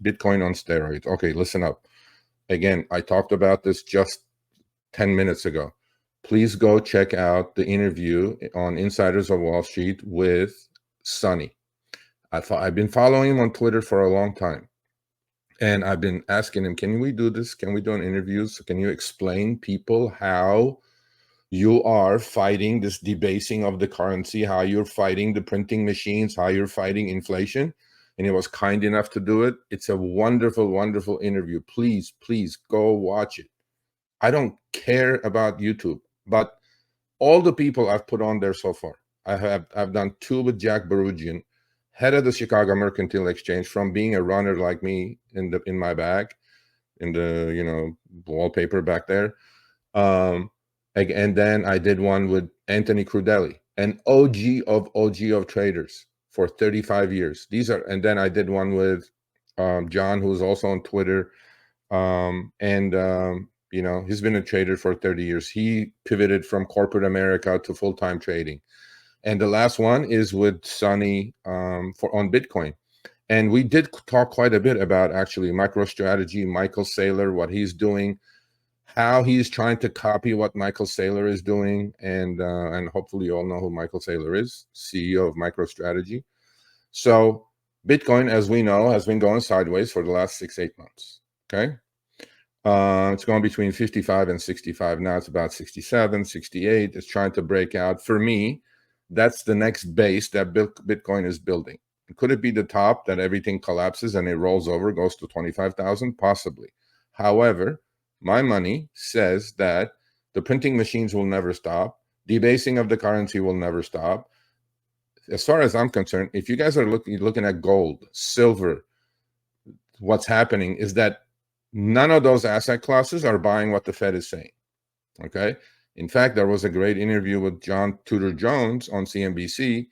Bitcoin on steroids. Okay, listen up. Again, I talked about this just 10 minutes ago. Please go check out the interview on Insiders of Wall Street with Sonny. I've been following him on Twitter for a long time. And I've been asking him, can we do this? Can we do an interview? So can you explain people how you are fighting this debasing of the currency, how you're fighting the printing machines, how you're fighting inflation? And he was kind enough to do it. It's a wonderful, wonderful interview. Please, please go watch it. I don't care about YouTube, but all the people I've put on there so far, I've done 2 with Jack Barugian, head of the Chicago Mercantile Exchange, from being a runner like me in my bag, in the wallpaper back there. And then I did one with Anthony Crudelli, an OG of traders for 35 years. And then I did one with John, who's also on Twitter, he's been a trader for 30 years. He pivoted from corporate America to full-time trading. And the last one is with Sonny on Bitcoin. And we did talk quite a bit about actually MicroStrategy, Michael Saylor, what he's doing, how he's trying to copy what Michael Saylor is doing. And hopefully you all know who Michael Saylor is, CEO of MicroStrategy. So Bitcoin, as we know, has been going sideways for the last 6-8 months. Okay. It's going between 55 and 65. Now it's about 67, 68. It's trying to break out. For me, that's the next base that Bitcoin is building. Could it be the top that everything collapses and it rolls over, goes to 25,000? Possibly. However, my money says that the printing machines will never stop. Debasing of the currency will never stop. As far as I'm concerned, if you guys are looking at gold, silver, what's happening is that none of those asset classes are buying what the Fed is saying. Okay. In fact, there was a great interview with John Tudor Jones on CNBC.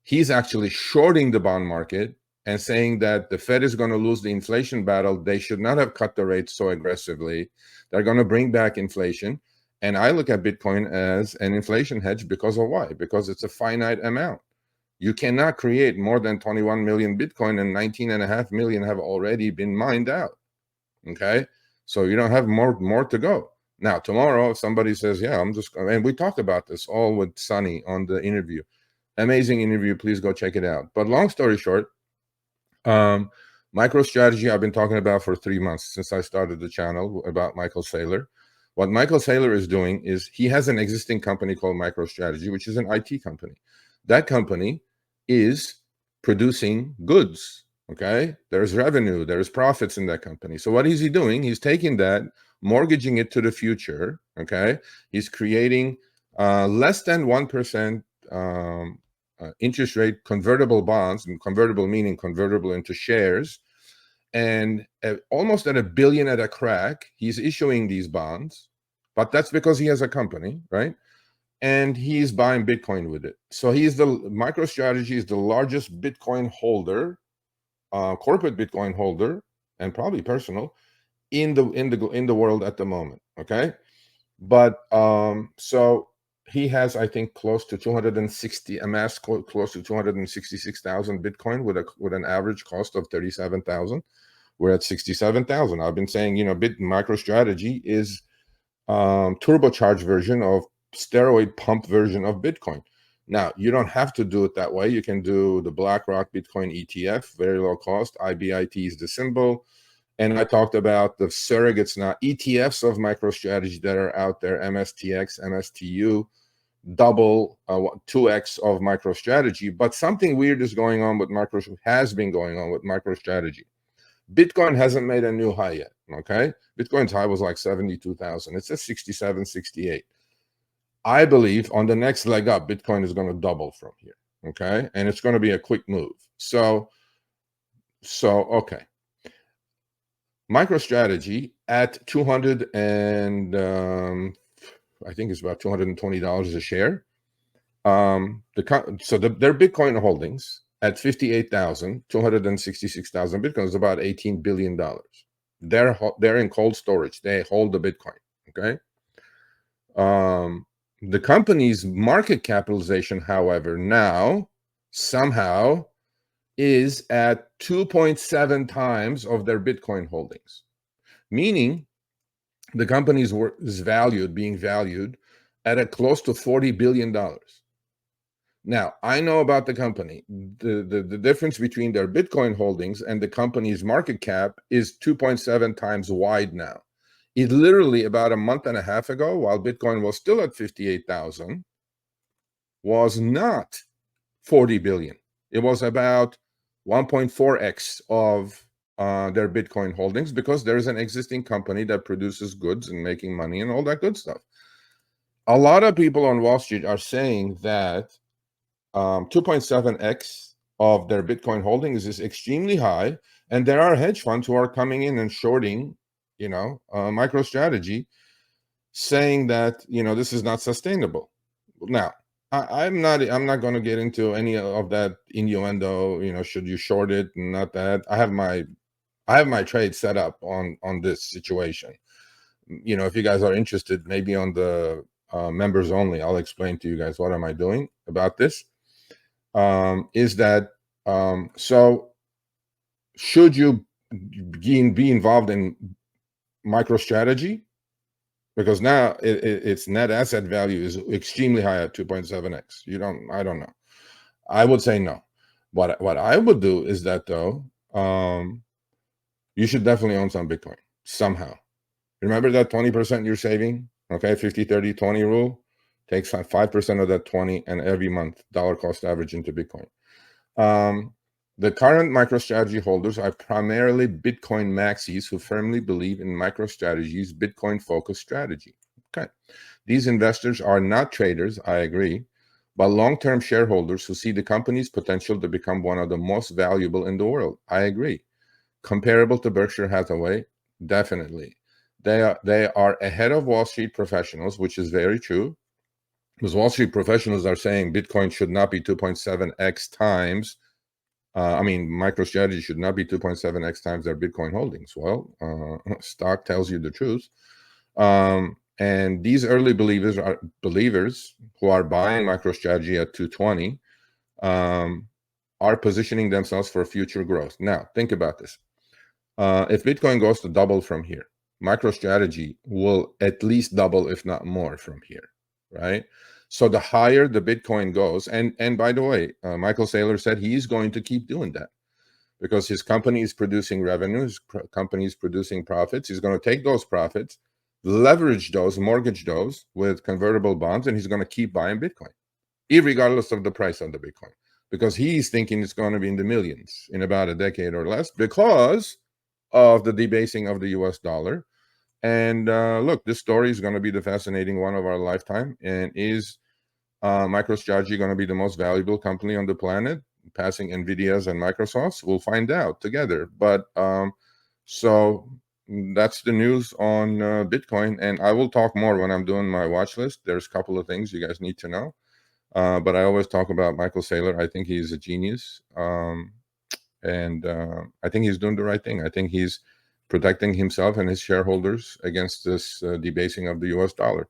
He's actually shorting the bond market and saying that the Fed is going to lose the inflation battle. They should not have cut the rates so aggressively. They're going to bring back inflation. And I look at Bitcoin as an inflation hedge because of why? Because it's a finite amount. You cannot create more than 21 million Bitcoin, and 19.5 million have already been mined out. Okay, so you don't have more to go. Now tomorrow, if somebody says, yeah, I'm just going, and we talked about this all with Sonny on the interview. Amazing interview. Please go check it out. But long story short, MicroStrategy I've been talking about for 3 months since I started the channel about Michael Saylor. What Michael Saylor is doing is he has an existing company called MicroStrategy, which is an IT company. That company is producing goods. Okay, there's revenue, there's profits in that company. So what is he doing? He's taking that, mortgaging it to the future. Okay, he's creating less than 1% interest rate convertible bonds, and convertible meaning convertible into shares, and almost at $1 billion at a crack, he's issuing these bonds. But that's because he has a company, right? And he's buying Bitcoin with it. So MicroStrategy is the largest Bitcoin holder, corporate Bitcoin holder, and probably personal in the world at the moment. Okay, but so he has, I think, close to 260 amassed close to 266,000 Bitcoin with an average cost of 37,000. We're at 67,000. I've been saying, MicroStrategy is turbocharged version of steroid pump version of Bitcoin. Now, you don't have to do it that way. You can do the BlackRock Bitcoin ETF, very low cost. IBIT is the symbol. And I talked about the surrogates now, ETFs of MicroStrategy that are out there, MSTX, MSTU, double 2x of MicroStrategy. But something weird is going on with has been going on with MicroStrategy. Bitcoin hasn't made a new high yet. Okay, Bitcoin's high was like 72,000. It's at 67, 68. I believe on the next leg up, Bitcoin is going to double from here. Okay, and it's going to be a quick move. So okay. MicroStrategy at 200 and I think it's about $220 a share. Their Bitcoin holdings at 58,000, 266,000 Bitcoin is about $18 billion. They're in cold storage. They hold the Bitcoin. Okay. The company's market capitalization, however, now somehow is at 2.7 times of their Bitcoin holdings, meaning the company is being valued at a close to $40 billion. Now, I know about the company. The difference between their Bitcoin holdings and the company's market cap is 2.7 times wide now. It literally, about a month and a half ago, while Bitcoin was still at 58,000, was not 40 billion. It was about 1.4x of their Bitcoin holdings, because there's an existing company that produces goods and making money and all that good stuff. A lot of people on Wall Street are saying that 2.7x of their Bitcoin holdings is extremely high, and there are hedge funds who are coming in and shorting, MicroStrategy, saying that this is not sustainable. Now, I'm not going to get into any of that innuendo. Should you short it and not that? I have my trade set up on this situation. If you guys are interested, maybe on the members only, I'll explain to you guys what am I doing about this. Is that so? Should you be involved in MicroStrategy? Because now its net asset value is extremely high at 2.7x. I don't know. I would say no. What I would do is that, though, you should definitely own some Bitcoin somehow. Remember that 20% you're saving? Okay, 50, 30, 20 rule. Takes 5% of that 20 and every month dollar cost average into Bitcoin. The current MicroStrategy holders are primarily Bitcoin maxis who firmly believe in MicroStrategy's Bitcoin-focused strategy. Okay. These investors are not traders, I agree, but long-term shareholders who see the company's potential to become one of the most valuable in the world. I agree. Comparable to Berkshire Hathaway, definitely. They are ahead of Wall Street professionals, which is very true, because Wall Street professionals are saying Bitcoin should not be 2.7x times. MicroStrategy should not be 2.7x times their Bitcoin holdings. Well, stock tells you the truth. And these early believers who are buying MicroStrategy at 220 are positioning themselves for future growth. Now, think about this. If Bitcoin goes to double from here, MicroStrategy will at least double, if not more, from here, right? So the higher the Bitcoin goes, and by the way, Michael Saylor said he's going to keep doing that because his company is producing revenues, company is producing profits. He's going to take those profits, leverage those, mortgage those with convertible bonds, and he's going to keep buying Bitcoin, irregardless of the price of the Bitcoin, because he's thinking it's going to be in the millions in about a decade or less because of the debasing of the US dollar. And look, this story is going to be the fascinating one of our lifetime. And is MicroStrategy going to be the most valuable company on the planet, passing NVIDIA's and Microsoft's? We'll find out together. But so that's the news on Bitcoin. And I will talk more when I'm doing my watch list. There's a couple of things you guys need to know. But I always talk about Michael Saylor. I think he's a genius. And I think he's doing the right thing. I think he's protecting himself and his shareholders against this debasing of the US dollar.